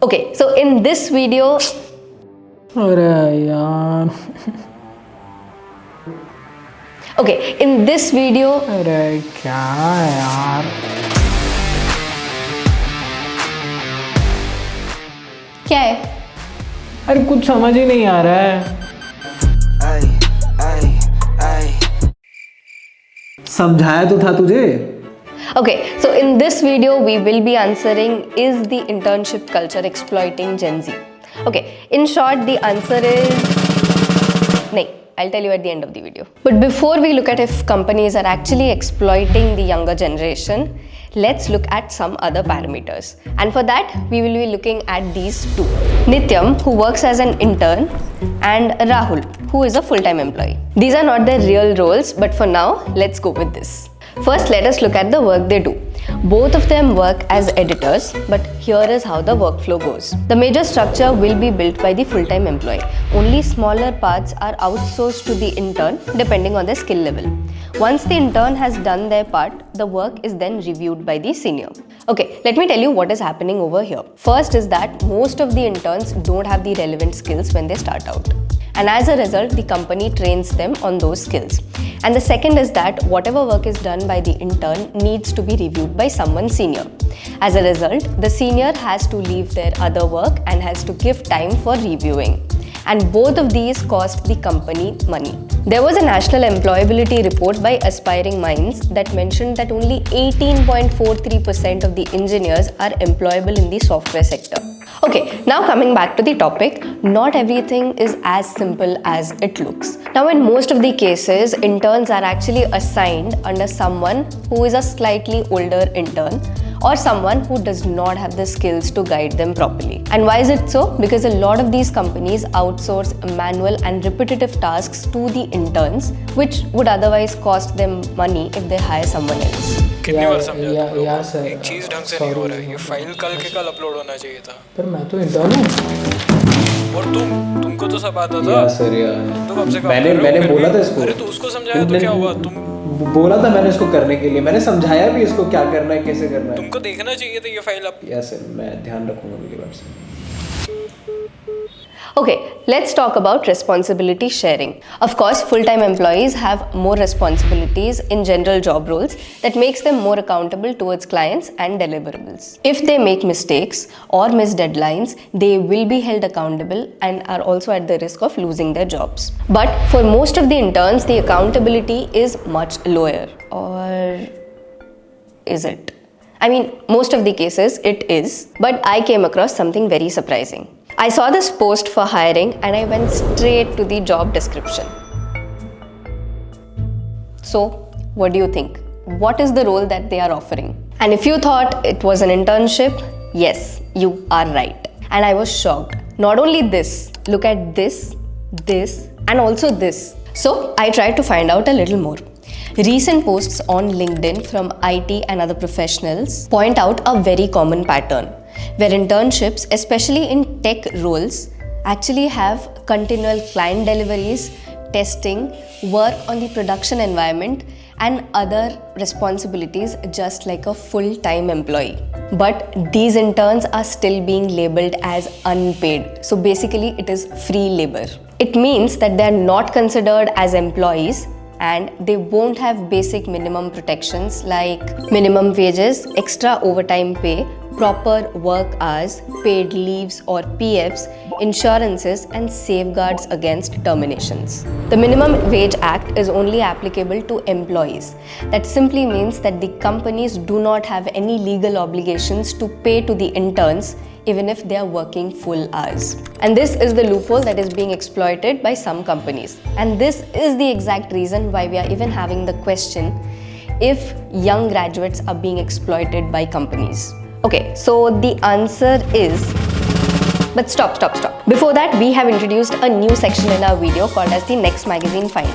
Okay, so in this video, in this video, अरे क्या यार क्या है? अरे कुछ समझ ही नहीं आ रहा है. समझाया तो था तुझे. Okay, so in this video we will be answering, is the internship culture exploiting Gen Z? Okay, in short the answer is no. I'll tell you at the end of the video. But before we look at if companies are actually exploiting the younger generation, let's look at some other parameters. And for that, we will be looking at these two. Nityam, who works as an intern, and Rahul, who is a full-time employee. These are not their real roles, but for now, let's go with this. First, let us look at the work they do. Both of them work as editors, but here is how the workflow goes. The major structure will be built by the full-time employee. Only smaller parts are outsourced to the intern depending on their skill level. Once the intern has done their part, the work is then reviewed by the senior. Okay, let me tell you what is happening over here. First is that most of the interns don't have the relevant skills when they start out. And as a result, the company trains them on those skills. And the second is that whatever work is done by the intern needs to be reviewed by someone senior. As a result, the senior has to leave their other work and has to give time for reviewing. And both of these cost the company money. There was a national employability report by Aspiring Minds that mentioned that only 18.43% of the engineers are employable in the software sector. Okay, now coming back to the topic, not everything is as simple as it looks. Now in most of the cases, interns are actually assigned under someone who is a slightly older intern or someone who does not have the skills to guide them properly. And why is it so? Because a lot of these companies outsource manual and repetitive tasks to the interns, which would otherwise cost them money if they hire someone else. कितनी बार समझा या, तुम लोगों या को? Sir, एक चीज ढंग से नहीं हो रहा है. ये फाइल कल के कल अपलोड होना चाहिए था. पर मैं तो इंटर्न हूँ. और तुमको तो सब आता था. या सर यार, तो कब से काम मैंने कर रहे हो? फिर बोला भी- था इसको. अरे तो उसको समझाया तो क्या हुआ? तुम बोला था मैंने इसको करने के लिए. मैंने समझाया भी इसको क्या करना है, कैसे करना है. तुमको देखना चाहिए था ये फाइल अब. या सर, मैं ध्यान रखूंगा अगली बार से. Okay, let's talk about responsibility sharing. Of course, full-time employees have more responsibilities in general job roles that makes them more accountable towards clients and deliverables. If they make mistakes or miss deadlines, they will be held accountable and are also at the risk of losing their jobs. But for most of the interns, the accountability is much lower. Or is it? I mean, most of the cases it is, but I came across something very surprising. I saw this post for hiring and I went straight to the job description. So, what do you think? What is the role that they are offering? And if you thought it was an internship, yes, you are right. And I was shocked. Not only this, look at this, and also this. So, I tried to find out a little more. Recent posts on LinkedIn from IT and other professionals point out a very common pattern, where internships, especially in tech roles, actually have continual client deliveries, testing, work on the production environment, and other responsibilities just like a full-time employee. But these interns are still being labeled as unpaid. So basically, it is free labor. It means that they are not considered as employees and they won't have basic minimum protections like minimum wages, extra overtime pay, proper work hours, paid leaves or PFs, insurances, and safeguards against terminations. The Minimum Wage Act is only applicable to employees. That simply means that the companies do not have any legal obligations to pay to the interns even if they are working full hours. And this is the loophole that is being exploited by some companies. And this is the exact reason why we are even having the question if young graduates are being exploited by companies. Okay, so the answer is, but stop. Before that, we have introduced a new section in our video called as the Next Magazine Find.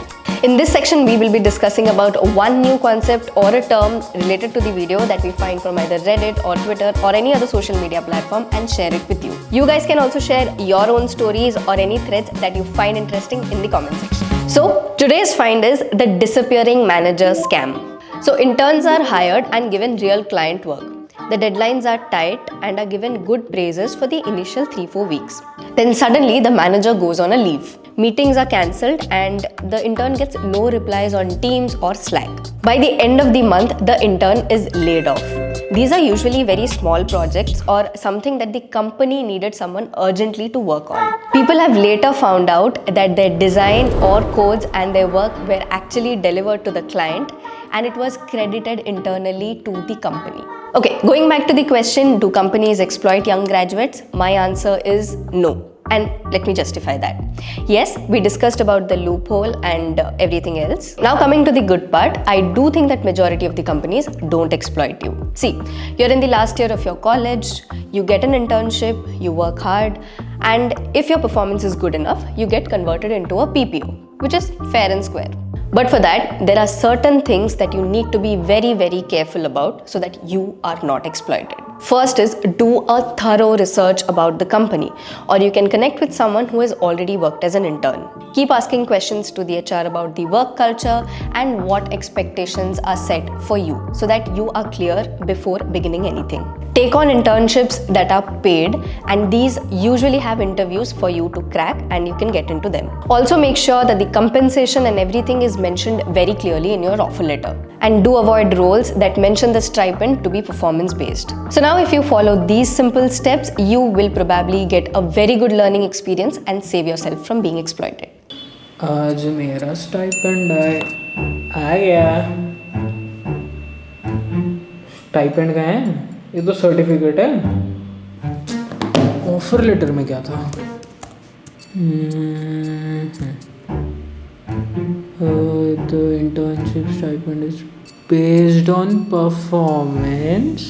In this section, we will be discussing about one new concept or a term related to the video that we find from either Reddit or Twitter or any other social media platform and share it with you. You guys can also share your own stories or any threads that you find interesting in the comment section. So today's find is the disappearing manager scam. So interns are hired and given real client work. The deadlines are tight and are given good praises for the initial 3-4 weeks. Then suddenly the manager goes on a leave. Meetings are cancelled and the intern gets no replies on Teams or Slack. By the end of the month, the intern is laid off. These are usually very small projects or something that the company needed someone urgently to work on. People have later found out that their design or codes and their work were actually delivered to the client and it was credited internally to the company. Okay, going back to the question, do companies exploit young graduates? My answer is no. And let me justify that. Yes, we discussed about the loophole and everything else. Now coming to the good part, I do think that majority of the companies don't exploit you. See, you're in the last year of your college, you get an internship, you work hard, and if your performance is good enough, you get converted into a PPO, which is fair and square. But for that, there are certain things that you need to be very, very careful about so that you are not exploited. First is do a thorough research about the company, or you can connect with someone who has already worked as an intern. Keep asking questions to the HR about the work culture and what expectations are set for you so that you are clear before beginning anything. Take on internships that are paid, and these usually have interviews for you to crack and you can get into them. Also make sure that the compensation and everything is mentioned very clearly in your offer letter. And do avoid roles that mention the stipend to be performance based. So now if you follow these simple steps, you will probably get a very good learning experience and save yourself from being exploited. आज मेरा stipend आ गया. Stipend का है ये तो certificate है. Offer letter में क्या था? The internship stipend is based on performance